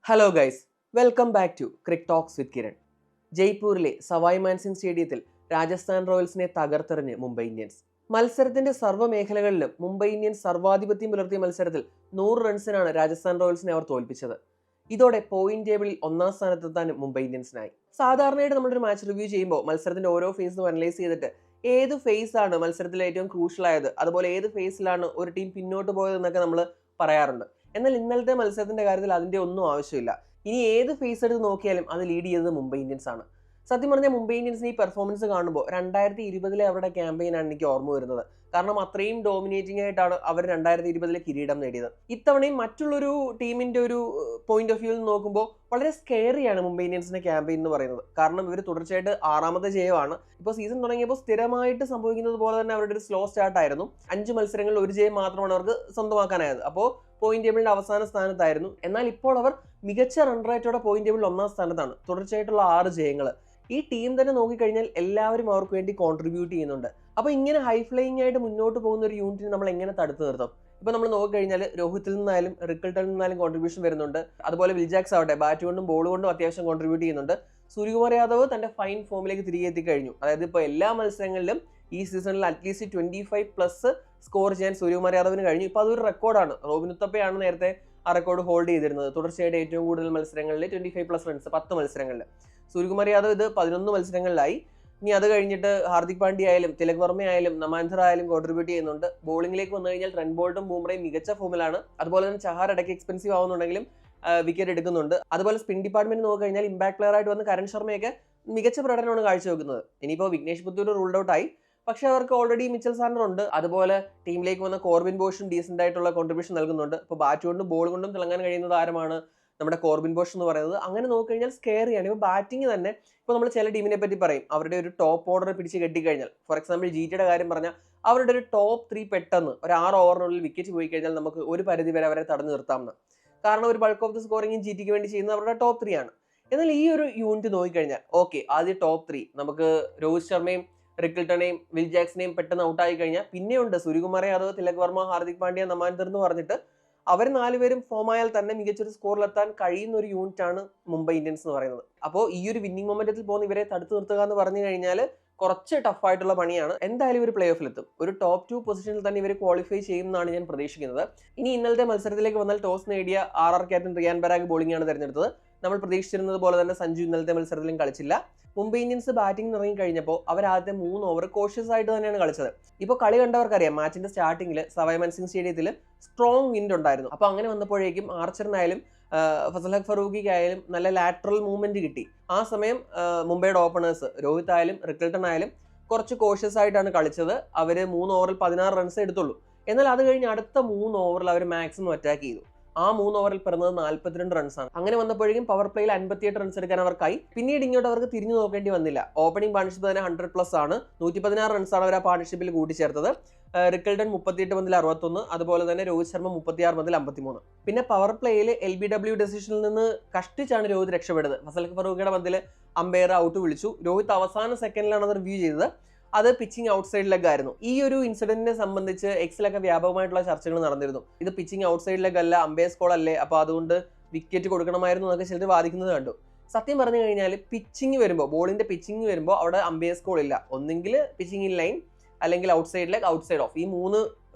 Hello guys, welcome back to crick talks with Kiran. ജയ്പൂരിലെ സവായ് മാൻസിംഗ് സ്റ്റേഡിയത്തിൽ രാജസ്ഥാൻ റോയൽസിനെ തകർത്തെറിഞ്ഞ് മുംബൈ ഇന്ത്യൻസ്. മത്സരത്തിന്റെ സർവ്വ മേഖലകളിലും മുംബൈ ഇന്ത്യൻസ് സർവാധിപത്യം പുലർത്തിയ മത്സരത്തിൽ 100 റൺസിനാണ് രാജസ്ഥാൻ റോയൽസിനെ അവർ തോൽപ്പിച്ചത്. ഇതോടെ പോയിന്റ് ടേബിളിൽ ഒന്നാം സ്ഥാനത്തെത്താനും മുംബൈ ഇന്ത്യൻസിനായി. സാധാരണയായിട്ട് നമ്മളൊരു മാച്ച് റിവ്യൂ ചെയ്യുമ്പോൾ മത്സരത്തിന്റെ ഓരോ ഫേസും അനലൈസ് ചെയ്തിട്ട് ഏത് ഫേസാണ് മത്സരത്തിൽ ഏറ്റവും ക്രൂഷ്യൽ ആയത്, അതുപോലെ ഏത് ഫേസിലാണ് ഒരു ടീം പിന്നോട്ട് പോയതെന്നൊക്കെ നമ്മൾ പറയാറുണ്ട്. എന്നാൽ ഇന്നലത്തെ മത്സരത്തിന്റെ കാര്യത്തിൽ അതിന്റെ ഒന്നും ആവശ്യമില്ല. ഇനി ഏത് ഫേസ് എടുത്ത് നോക്കിയാലും അത് ലീഡ് ചെയ്തത് മുംബൈ ഇന്ത്യൻസ് ആണ്. സത്യം പറഞ്ഞാൽ മുംബൈ ഇന്ത്യൻസിന് ഈ പെർഫോമൻസ് കാണുമ്പോൾ 2020 അവരുടെ ക്യാമ്പയിനാണ് എനിക്ക് ഓർമ്മ വരുന്നത്. കാരണം അത്രയും ഡോമിനേറ്റിംഗ് ആയിട്ടാണ് അവർ 2020 കിരീടം നേടിയത്. ഇത്തവണയും മറ്റുള്ളൊരു ടീമിന്റെ ഒരു പോയിന്റ് ഓഫ് വ്യൂവിൽ നോക്കുമ്പോൾ വളരെ സ്കെയറിയാണ് മുംബൈ ഇന്ത്യൻസിന്റെ ക്യാമ്പയിൻ എന്ന് പറയുന്നത്. കാരണം ഇവർ തുടർച്ചയായിട്ട് 6ാമത്തെ ജയമാണ്. ഇപ്പോൾ സീസൺ തുടങ്ങിയപ്പോൾ സ്ഥിരമായിട്ട് സംഭവിക്കുന്നത് പോലെ തന്നെ അവരുടെ ഒരു സ്ലോ സ്റ്റാർട്ട് ആയിരുന്നു. 5 മത്സരങ്ങളിൽ 1 ജയം മാത്രമാണ് അവർക്ക് സ്വന്തമാക്കാനായത്. അപ്പോൾ പോയിന്റ് ടേബിളിന്റെ അവസാന സ്ഥാനത്തായിരുന്നു. എന്നാൽ ഇപ്പോൾ അവർ മികച്ച റൺ റേറ്റോടെ പോയിന്റ് ടേബിളിൽ 1ാം സ്ഥാനത്താണ്. തുടർച്ചയായിട്ടുള്ള 6 ജയങ്ങൾ. ഈ ടീം തന്നെ നോക്കിക്കഴിഞ്ഞാൽ എല്ലാവരും അവർക്ക് വേണ്ടി കോൺട്രിബ്യൂട്ട് ചെയ്യുന്നുണ്ട്. അപ്പോൾ ഇങ്ങനെ ഹൈ ഫ്ലൈയിങ് ആയിട്ട് മുന്നോട്ട് പോകുന്ന ഒരു യൂണിറ്റിനെ നമ്മൾ എങ്ങനെ തടുത്തു നിർത്തും? ഇപ്പോൾ നമ്മൾ നോക്കിക്കഴിഞ്ഞാൽ രോഹിത്തിൽ നിന്നായാലും റിക്കിൾട്ടണിൽ നിന്നാലും കോൺട്രിബ്യൂഷൻ വരുന്നുണ്ട്. അതുപോലെ വിൽജാക്സ് ആവട്ടെ ബാറ്റ് കൊണ്ടും ബോൾ കൊണ്ടും അത്യാവശ്യം കോൺട്രിബ്യൂട്ട് ചെയ്യുന്നുണ്ട്. സൂര്യകുമാർ യാദവ് തന്റെ ഫൈൻ ഫോമിലേക്ക് തിരികെ എത്തിക്കഴിഞ്ഞു. അതായത് ഇപ്പോൾ എല്ലാ മത്സരങ്ങളിലും ഈ സീസണിൽ അറ്റ്ലീസ്റ്റ് 25+ സ്കോർ ചെയ്യാൻ സൂര്യകുമാർ യാദവിന് കഴിഞ്ഞു. ഇപ്പോൾ അതൊരു റെക്കോർഡാണ്. റോബിൻ ഉത്തപ്പയാണ് നേരത്തെ ആ റെക്കോർഡ് ഹോൾഡ് ചെയ്തിരുന്നത്. തുടർച്ചയായിട്ട് ഏറ്റവും കൂടുതൽ മത്സരങ്ങളിൽ 25+ റൺസ് 10 മത്സരങ്ങളിൽ. സൂര്യകുമാർ യാദവ് ഇത് 11 മത്സരങ്ങളിലായി. ഇനി അത് കഴിഞ്ഞിട്ട് ഹാർദിക് പാണ്ഡ്യ ആയാലും തിലക് വർമ്മ ആയാലും നമാൻധർ ആയാലും കോൺട്രിബ്യൂട്ട് ചെയ്യുന്നുണ്ട്. ബോളിംഗിലേക്ക് വന്നു കഴിഞ്ഞാൽ ട്രെന്റ് ബോൾട്ടും ബൂംറയും മികച്ച ഫോമിലാണ്. അതുപോലെ തന്നെ ചഹാർ ഇടയ്ക്ക് എക്സ്പെൻസീവ് ആവുന്നുണ്ടെങ്കിലും വിക്കറ്റ് എടുക്കുന്നുണ്ട്. അതുപോലെ സ്പിൻ ഡിപ്പാർട്ട്മെന്റ് നോക്കി കഴിഞ്ഞാൽ ഇമ്പാക്ട് പ്ലെയർ ആയിട്ട് വന്ന് കരൺ ശർമ്മയൊക്കെ മികച്ച പ്രകടനമാണ് കാഴ്ചവെക്കുന്നത്. ഇനിയിപ്പോൾ വിഘ്നേഷ് പുത്തൂർ റൂൾഡ് ഔട്ട് ആയി. പക്ഷെ അവർക്ക് ഓൾറെഡി മിച്ചൽ സാൻഡർ ഉണ്ട്. അതുപോലെ ടീമിലേക്ക് വന്ന കോർബിൻ ബോഷും ഡീസന്റ് ആയിട്ടുള്ള കോൺട്രിബ്യൂഷൻ നൽകുന്നുണ്ട്. ഇപ്പോൾ ബാറ്റ് കൊണ്ടും ബോൾ കൊണ്ടും തിളങ്ങാൻ കഴിയുന്ന താരമാണ് നമ്മുടെ കോർബിൻ ബോഷ് എന്ന് പറയുന്നത്. അങ്ങനെ നോക്കിക്കഴിഞ്ഞാൽ സ്കെയറിയാണ്. ഇപ്പോൾ ബാറ്റിംഗ് തന്നെ ഇപ്പോൾ നമ്മൾ ചില ടീമിനെ പറ്റി പറയും, അവരുടെ ഒരു ടോപ്പ് ഓർഡർ പിടിച്ച് കെട്ടിക്കഴിഞ്ഞാൽ, ഫോർ എക്സാമ്പിൾ ജിടിയുടെ കാര്യം പറഞ്ഞാൽ അവരുടെ ഒരു ടോപ്പ് 3 പെട്ടെന്ന് ഒരു 6 ഓവറിനുള്ളിൽ വിക്കറ്റ് പോയി കഴിഞ്ഞാൽ നമുക്ക് ഒരു പരിധി വരെ അവരെ തടഞ്ഞു നിർത്താമെന്ന്. കാരണം ഒരു ബൾക്ക് ഓഫ് ദി സ്കോറിംഗ് ജിടിക്ക് വേണ്ടി ചെയ്യുന്നത് അവരുടെ ടോപ്പ് 3 ആണ്. എന്നാൽ ഈ ഒരു യൂണിറ്റ് നോക്കിക്കഴിഞ്ഞാൽ ഓക്കെ, ആദ്യം ടോപ്പ് 3 നമുക്ക് രോഹിത് ശർമ്മയും റിക്കിൾട്ടനെയും വിൽജാക്സിനെയും പെട്ടെന്ന് ഔട്ടായി കഴിഞ്ഞാൽ പിന്നെയുണ്ട് സൂര്യകുമാർ യാദവ്, തിലക് വർമ്മ, ഹാർദിക് പാണ്ഡ്യ, നമാൻധർ എന്ന് പറഞ്ഞിട്ട് അവർ 4 പേരും ഫോമായാൽ തന്നെ മികച്ചൊരു സ്കോറിലെത്താൻ കഴിയുന്ന ഒരു യൂണിറ്റ് ആണ് മുംബൈ ഇന്ത്യൻസ് എന്ന് പറയുന്നത്. അപ്പോൾ ഈ ഒരു വിന്നിംഗ് മൊമെന്റത്തിൽ പോകുന്ന ഇവരെ തടുത്തു നിർത്തുക എന്ന് പറഞ്ഞു കഴിഞ്ഞാൽ കുറച്ച് ടഫായിട്ടുള്ള പണിയാണ്. എന്തായാലും ഒരു പ്ലേ ഓഫിലെത്തും. ഒരു ടോപ്പ് 2 പൊസിഷനിൽ തന്നെ ഇവർ ക്വാളിഫൈ ചെയ്യുമെന്നാണ് ഞാൻ പ്രതീക്ഷിക്കുന്നത്. ഇനി ഇന്നലത്തെ മത്സരത്തിലേക്ക് വന്നാൽ ടോസ് നേടിയ RR captain Riyan Parag bowling ആണ് തിരഞ്ഞെടുത്തത്. നമ്മൾ പ്രതീക്ഷിച്ചിരുന്നത് പോലെ തന്നെ സഞ്ജു ഇന്നലത്തെ മത്സരത്തിലും കളിച്ചില്ല. മുംബൈ ഇന്ത്യൻസ് ബാറ്റിംഗ് ഇറങ്ങി കഴിഞ്ഞപ്പോൾ അവർ ആദ്യത്തെ 3 ഓവർ കോഷ്യസ് ആയിട്ട് തന്നെയാണ് കളിച്ചത്. ഇപ്പോൾ കളി കണ്ടവർക്കറിയാം, മാച്ചിന്റെ സ്റ്റാർട്ടിങ്ങിൽ സവായ് മാൻസിംഗ് സ്റ്റേഡിയത്തിൽ സ്ട്രോങ് വിൻഡ് ഉണ്ടായിരുന്നു. അപ്പോൾ അങ്ങനെ വന്നപ്പോഴേക്കും ആർച്ചറിനായാലും ഫസൽ ഹഖ് ഫറൂഖിക്കായാലും നല്ല ലാറ്ററൽ മൂവ്മെന്റ് കിട്ടി. ആ സമയം മുംബൈയുടെ ഓപ്പണേഴ്സ് രോഹിത് ആയാലും റിക്കിൾട്ടൺ ആയാലും കുറച്ച് കോഷ്യസ് ആയിട്ടാണ് കളിച്ചത്. അവർ 3 ഓവറിൽ 16 റൺസ് എടുത്തുള്ളൂ. എന്നാൽ അത് കഴിഞ്ഞ് അടുത്ത 3 ഓവറിൽ അവർ മാക്സിമം അറ്റാക്ക് ചെയ്തു. ആ 3 ഓവറിൽ പിറന്നത് 42 റൺസാണ്. അങ്ങനെ വന്നപ്പോഴേക്കും പവർ പ്ലേയിൽ 58 റൺസ് എടുക്കാൻ അവർക്കായി. പിന്നീട് ഇങ്ങോട്ട് അവർക്ക് തിരിഞ്ഞു നോക്കേണ്ടി വന്നില്ല. ഓപ്പണിംഗ് പാർട്ണർഷിപ്പ് തന്നെ 100+ ആണ്. 116 റൺസാണ് അവർ ആ പാർട്ണർഷിപ്പിൽ കൂട്ടിച്ചേർത്തത്. റിക്കിൾട്ടൺ 38 പന്തിൽ 61, അതുപോലെ തന്നെ രോഹിത് ശർമ്മ 36 പന്തിൽ 53. പിന്നെ പവർ പ്ലേയിൽ LBW ഡെസിഷനിൽ നിന്ന് കഷ്ടിച്ചാണ് രോഹിത് രക്ഷപ്പെടുന്നത്. ഫസൽ ഫറൂഖിയുടെ പന്തിൽ അമ്പയർ ഔട്ട് വിളിച്ചു. രോഹിത് അവസാന സെക്കൻഡിലാണ് അത് റിവ്യൂ ചെയ്തത്. അത് പിച്ചിങ് ഔട്ട്സൈഡ് ലെഗ് ആയിരുന്നു. ഈ ഒരു ഇൻസിഡന്റിനെ സംബന്ധിച്ച് എക്സിലൊക്കെ വ്യാപകമായിട്ടുള്ള ചർച്ചകൾ നടന്നിരുന്നു. ഇത് പിച്ചിങ് ഔട്ട്സൈഡ് ലെഗ് അല്ല, അമ്പയർസ് കോൾ അല്ലേ, അപ്പോൾ അതുകൊണ്ട് വിക്കറ്റ് കൊടുക്കണമായിരുന്നു എന്നൊക്കെ ചിലർ വാദിക്കുന്നത് കണ്ടു. സത്യം പറഞ്ഞു കഴിഞ്ഞാൽ പിച്ചിങ് വരുമ്പോൾ, ബോളിന്റെ പിച്ചിങ് വരുമ്പോൾ അവിടെ അമ്പയർസ് കോൾ ഇല്ല. ഒന്നെങ്കിൽ പിച്ചിങ് ഇൻ ലൈൻ, അല്ലെങ്കിൽ ഔട്ട്സൈഡ് ലെഗ്, ഔട്ട്സൈഡ് ഓഫ്. ഈ 3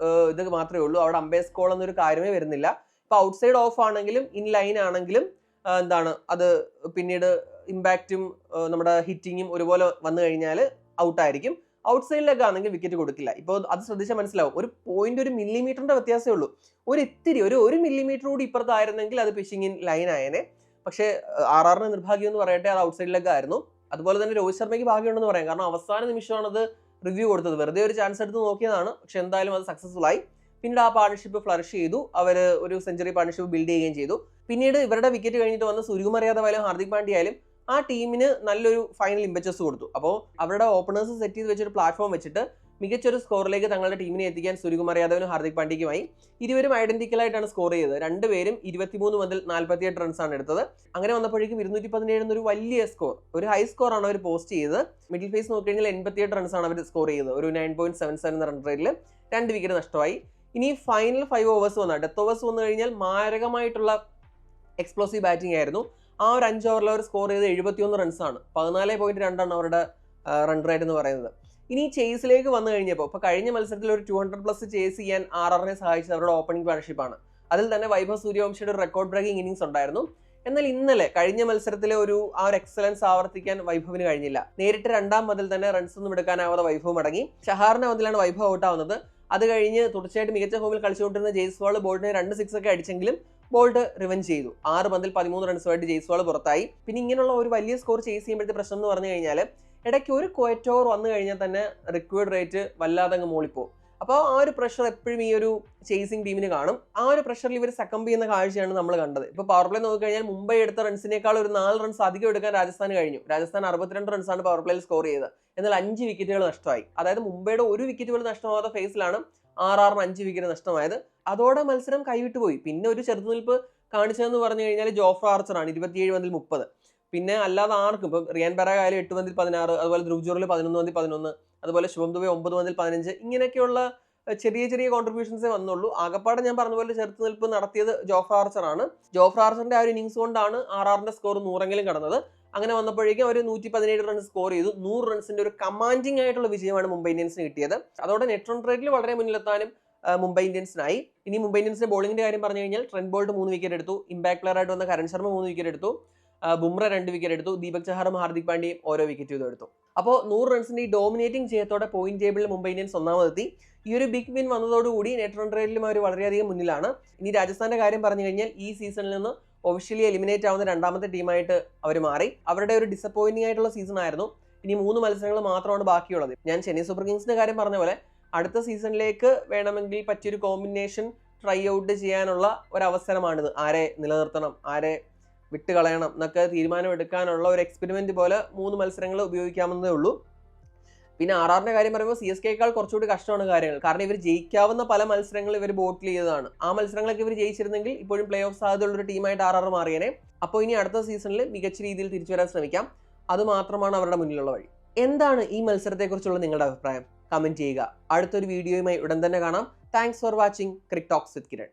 ഇത് മാത്രമേ ഉള്ളൂ. അവിടെ അമ്പയർസ് കോൾ എന്നൊരു കാര്യമേ വരുന്നില്ല. ഇപ്പോൾ ഔട്ട്സൈഡ് ഓഫ് ആണെങ്കിലും ഇൻ ലൈൻ ആണെങ്കിലും അത് പിന്നീട് ഇമ്പാക്റ്റും നമ്മുടെ ഹിറ്റിങ്ങും ഒരുപോലെ വന്നു കഴിഞ്ഞാൽ ഔട്ടായിരിക്കും. ഔട്ട്സൈഡ് ലെഗ് ആണെങ്കിൽ വിക്കറ്റ് കൊടുക്കില്ല. ഇപ്പോൾ അത് ശ്രദ്ധിച്ചാൽ മനസ്സിലാവും. ഒരു പോയിന്റ്, 1 മില്ലിമീറ്ററിന്റെ വ്യത്യാസമേ ഉള്ളൂ. ഒരു മില്ലിമീറ്റർ കൂടി ഇപ്പുറത്തായിരുന്നെങ്കിൽ അത് പിച്ചിങ് ഇൻ ലൈൻ ആയേനെ. പക്ഷേ RRന് നിർഭാഗ്യം എന്ന് പറയട്ടെ, അത് ഔട്ട്സൈഡ് ലെഗ് ആയിരുന്നു. അതുപോലെ തന്നെ രോഹിത് ശർമ്മയ്ക്ക് ഭാഗ്യമുണ്ടെന്ന് പറയാം. കാരണം അവസാന നിമിഷമാണ് അത് റിവ്യൂ കൊടുത്തത്. വെറുതെ ഒരു ചാൻസ് എടുത്ത് നോക്കിയതാണ്. പക്ഷെ എന്തായാലും അത് സക്സസ്ഫുൾ ആയി. പിന്നീട് ആ പാർട്ണർഷിപ്പ് ഫ്ലറിഷ് ചെയ്തു. അവർ ഒരു സെഞ്ചുറി പാർട്ണർഷിപ്പ് ബിൽഡ് ചെയ്യുകയും ചെയ്തു. പിന്നീട് ഇവരുടെ വിക്കറ്റ് കഴിഞ്ഞിട്ട് വന്ന സൂര്യകുമാർ യാദവ് ആയാലും ഹാർദിക് പാണ്ഡ്യ ആയാലും ആ ടീമിന് നല്ലൊരു ഫൈനൽ ഇമ്പച്ചസ് കൊടുത്തു. അപ്പോൾ അവരുടെ ഓപ്പണേഴ്സ് സെറ്റ് ചെയ്ത് വെച്ചൊരു പ്ലാറ്റ്ഫോം വെച്ചിട്ട് മികച്ചൊരു സ്കോറിലേക്ക് തങ്ങളുടെ ടീമിനെ എത്തിക്കാൻ സൂര്യകുമാർ യാദവിനും ഹാർദിക് പാണ്ഡ്യയ്ക്കുമായി. ഇരുവരും ഐഡന്റിക്കൽ ആയിട്ടാണ് സ്കോർ ചെയ്തത്. രണ്ടുപേരും 23 മുതൽ 48 റൺസാണ് എടുത്തത്. അങ്ങനെ വന്നപ്പോഴേക്കും 217 എന്നൊരു വലിയ സ്കോർ, ഒരു ഹൈ സ്കോർ ആണ് അവർ പോസ്റ്റ് ചെയ്തത്. മിഡിൽ ഫേസ് നോക്കിക്കഴിഞ്ഞാൽ 88 റൺസാണ് അവർ സ്കോർ ചെയ്തത്. ഒരു 9.77 റൺ റേറ്റിൽ 2 വിക്കറ്റ് നഷ്ടമായി. ഇനി ഫൈനൽ 5 ഓവേഴ്സ് വന്നാൽ, ഡെത്ത് ഓവേഴ്സ് വന്നു കഴിഞ്ഞാൽ മാരകമായിട്ടുള്ള എക്സ്പ്ലോസീവ് ബാറ്റിംഗ് ആയിരുന്നു. ആ ഒരു 5 ഓവറിൽ അവർ സ്കോർ ചെയ്ത് 71 റൺസാണ്. 14.2 അവരുടെ റൺ റേറ്റ് എന്ന് പറയുന്നത്. ഇനി ചേസിലേക്ക് വന്നു കഴിഞ്ഞപ്പോൾ ഇപ്പോൾ കഴിഞ്ഞ മത്സരത്തിൽ ഒരു 200+ ചേസ് ചെയ്യാൻ ആർആറിനെ സഹായിച്ചത് അവരുടെ ഓപ്പണിംഗ് പാർട്ണർഷിപ്പാണ്. അതിൽ തന്നെ വൈഭവ് സൂര്യവംശിയുടെ ഒരു റെക്കോർഡ് ബ്രേക്കിംഗ് ഇന്നിംഗ്സ് ഉണ്ടായിരുന്നു. എന്നാൽ ഇന്നലെ കഴിഞ്ഞ മത്സരത്തിലെ ആ ഒരു എക്സലൻസ് ആവർത്തിക്കാൻ വൈഭവിന് കഴിഞ്ഞില്ല. നേരിട്ട് 2ാം പന്തിൽ തന്നെ റൺസ് ഒന്നും എടുക്കാനാവാതെ വൈഭവ് മടങ്ങി. ഷഹാറിന്റെ പന്തിലാണ് വൈഭവ് ഔട്ടാവുന്നത്. അത് കഴിഞ്ഞ് തുടർച്ചയായിട്ട് മികച്ച ഫോമിൽ കളിച്ചുകൊണ്ടിരുന്ന ജയ്സ്വാൾ ബോൾട്ടിനെ 2 6 ഒക്കെ അടിച്ചെങ്കിലും ബോൾട്ട് റിവഞ്ച് ചെയ്തു. 6 പന്തിൽ 13 റൺസുമായിട്ട് ജയ്സ്വാൾ പുറത്തായി. പിന്നെ ഇങ്ങനെയുള്ള ഒരു വലിയ സ്കോർ ചേസ് ചെയ്യുമ്പോഴത്തെ പ്രശ്നം എന്ന് പറഞ്ഞു കഴിഞ്ഞാൽ ഇടയ്ക്ക് ഒരു ക്വയറ്റ് ഓവർ വന്നു കഴിഞ്ഞാൽ തന്നെ റിക്വയർഡ് റേറ്റ് വല്ലാതെ അങ്ങ് മോളിപ്പോവും. അപ്പോൾ ആ ഒരു പ്രഷർ എപ്പോഴും ഈ ഒരു ചേസിംഗ് ടീമിന് കാണും. ആ ഒരു പ്രഷറിൽ ഇവർ സക്കംബ് ചെയ്യുന്ന കാഴ്ചയാണ് നമ്മൾ കണ്ടത്. ഇപ്പോൾ പവർ പ്ലേ നോക്കിക്കഴിഞ്ഞാൽ മുംബൈ എടുത്ത റൺസിനേക്കാൾ ഒരു 4 റൺസ് അധികം എടുക്കാൻ രാജസ്ഥാന് കഴിഞ്ഞു. രാജസ്ഥാൻ 62 റൺസാണ് പവർ പ്ലേയിൽ സ്കോർ ചെയ്തത്. എന്നാൽ 5 വിക്കറ്റുകൾ നഷ്ടമായി. അതായത് മുംബൈയുടെ 1 വിക്കറ്റ് പോലും നഷ്ടമാവാത്ത ഫേസിലാണ് ആർആറിന് 5 വിക്കറ്റ് നഷ്ടമായത്. അതോടെ മത്സരം കൈവിട്ടു പോയി. പിന്നെ ഒരു ചെറുത്തുനിൽപ്പ് കാണിച്ചതെന്ന് പറഞ്ഞു കഴിഞ്ഞാൽ ജോഫ്ര ആർച്ചറാണ് 27 പന്തിൽ 30. പിന്നെ അല്ലാതെ ആർക്കും ഇപ്പം റിയാൻ പരാഗ് ആയാലും 8 പന്തിൽ 16, അതുപോലെ ധ്രുവ് ജൂറൽ 11 പന്തിൽ 11, അതുപോലെ ശുഭം ദുബെ 9 പന്തിൽ 15, ഇങ്ങനെയൊക്കെയുള്ള ചെറിയ ചെറിയ കോൺട്രിബ്യൂഷൻസേ വന്നുള്ളൂ. ആകപ്പാടെ ഞാൻ പറഞ്ഞ പോലെ ചെറുത്തുനിൽപ്പ് നടത്തിയത് ജോഫ്ര ആർച്ചറാണ്. ജോഫ്ര ആർച്ചറിന്റെ ആ ഒരു ഇന്നിംഗ്സ് കൊണ്ടാണ് ആർആറിന്റെ സ്കോർ 100 കടന്നത്. അങ്ങനെ വന്നപ്പോഴേക്കും അവർ 117 റൺസ് സ്കോർ ചെയ്തു. 100 റൺസിന്റെ ഒരു കമാൻഡിംഗ് ആയിട്ടുള്ള വിജയമാണ് മുംബൈ ഇന്ത്യൻസിന് കിട്ടിയത്. അതോടെ നെറ്റ് റൺ റേറ്റിൽ വളരെ മുന്നിലെത്താനും മുംബൈ ഇന്ത്യൻസിനായി. ഇനി മുംബൈ ഇന്ത്യൻസിന്റെ ബോളിംഗിന്റെ കാര്യം പറഞ്ഞു കഴിഞ്ഞാൽ ട്രെന്റ് ബോൾട്ട് 3 വിക്കറ്റ് എടുത്തു. ഇമ്പാക്ട് പ്ലെയർ ആയിട്ട് വന്ന കരൺ ശർമ്മ 3 വിക്കറ്റ് എടുത്തു. ബുംറ 2 വിക്കറ്റ് എടുത്തു. ദീപക് ചഹാറും ഹാർദിക് പാണ്ഡ്യയും ഓരോ വിക്കറ്റ് വീതം എടുത്തു. അപ്പോൾ 100 റൺസിന്റെ ഈ ഡോമിനേറ്റിംഗ് ജയത്തോടെ പോയിന്റ് ടേബിളിൽ മുംബൈ ഇന്ത്യൻസ് ഒന്നാമതെത്തി. ഈ ഒരു ബിഗ് വിൻ വന്നതോടുകൂടി നെറ്റ് റൺ റേറ്റിലും അവർ വളരെയധികം മുന്നിലാണ്. ഇനി രാജസ്ഥാന്റെ കാര്യം പറഞ്ഞു കഴിഞ്ഞാൽ ഈ സീസണിൽ നിന്ന് ഒഫീഷ്യലി എലിമിനേറ്റ് ആവുന്ന 2ാമത്തെ ടീമായിട്ട് അവർ മാറി. അവരുടെ ഒരു ഡിസപ്പോയിന്റിംഗ് ആയിട്ടുള്ള സീസൺ ആയിരുന്നു. ഇനി 3 മത്സരങ്ങൾ മാത്രമാണ് ബാക്കിയുള്ളത്. ഞാൻ ചെന്നൈ സൂപ്പർ കിങ്സിന്റെ കാര്യം പറഞ്ഞ പോലെ അടുത്ത സീസണിലേക്ക് വേണമെങ്കിൽ പറ്റിയൊരു കോമ്പിനേഷൻ ട്രൈ ഔട്ട് ചെയ്യാനുള്ള ഒരവസരമാണിത്. ആരെ നിലനിർത്തണം, ആരെ വിട്ടുകളയണം എന്നൊക്കെ തീരുമാനം എടുക്കാനുള്ള ഒരു എക്സ്പെരിമെന്റ് പോലെ 3 മത്സരങ്ങൾ ഉപയോഗിക്കാമെന്നേ ഉള്ളൂ. പിന്നെ ആർആറിന്റെ കാര്യം പറയുമ്പോൾ CSKയേക്കാൾ കുറച്ചുകൂടി കഷ്ടമാണ് കാര്യങ്ങൾ. കാരണം ഇവർ ജയിക്കാവുന്ന പല മത്സരങ്ങൾ ഇവർ ബോട്ടിൽ ചെയ്തതാണ്. ആ മത്സരങ്ങളൊക്കെ ഇവർ ജയിച്ചിരുന്നെങ്കിൽ ഇപ്പോഴും പ്ലേ ഓഫ് സാധ്യതയുള്ള ഒരു ടീമായിട്ട് ആർആർ മാറിയേനെ. അപ്പോൾ ഇനി അടുത്ത സീസണിൽ മികച്ച രീതിയിൽ തിരിച്ചു വരാൻ ശ്രമിക്കാം. അത് മാത്രമാണ് അവരുടെ മുന്നിലുള്ള വഴി. എന്താണ് ഈ മത്സരത്തെക്കുറിച്ചുള്ള നിങ്ങളുടെ അഭിപ്രായം? കമന്റ് ചെയ്യുക. അടുത്തൊരു വീഡിയോയുമായി ഉടൻ തന്നെ കാണാം. Thanks for watching crick talks with Kiran.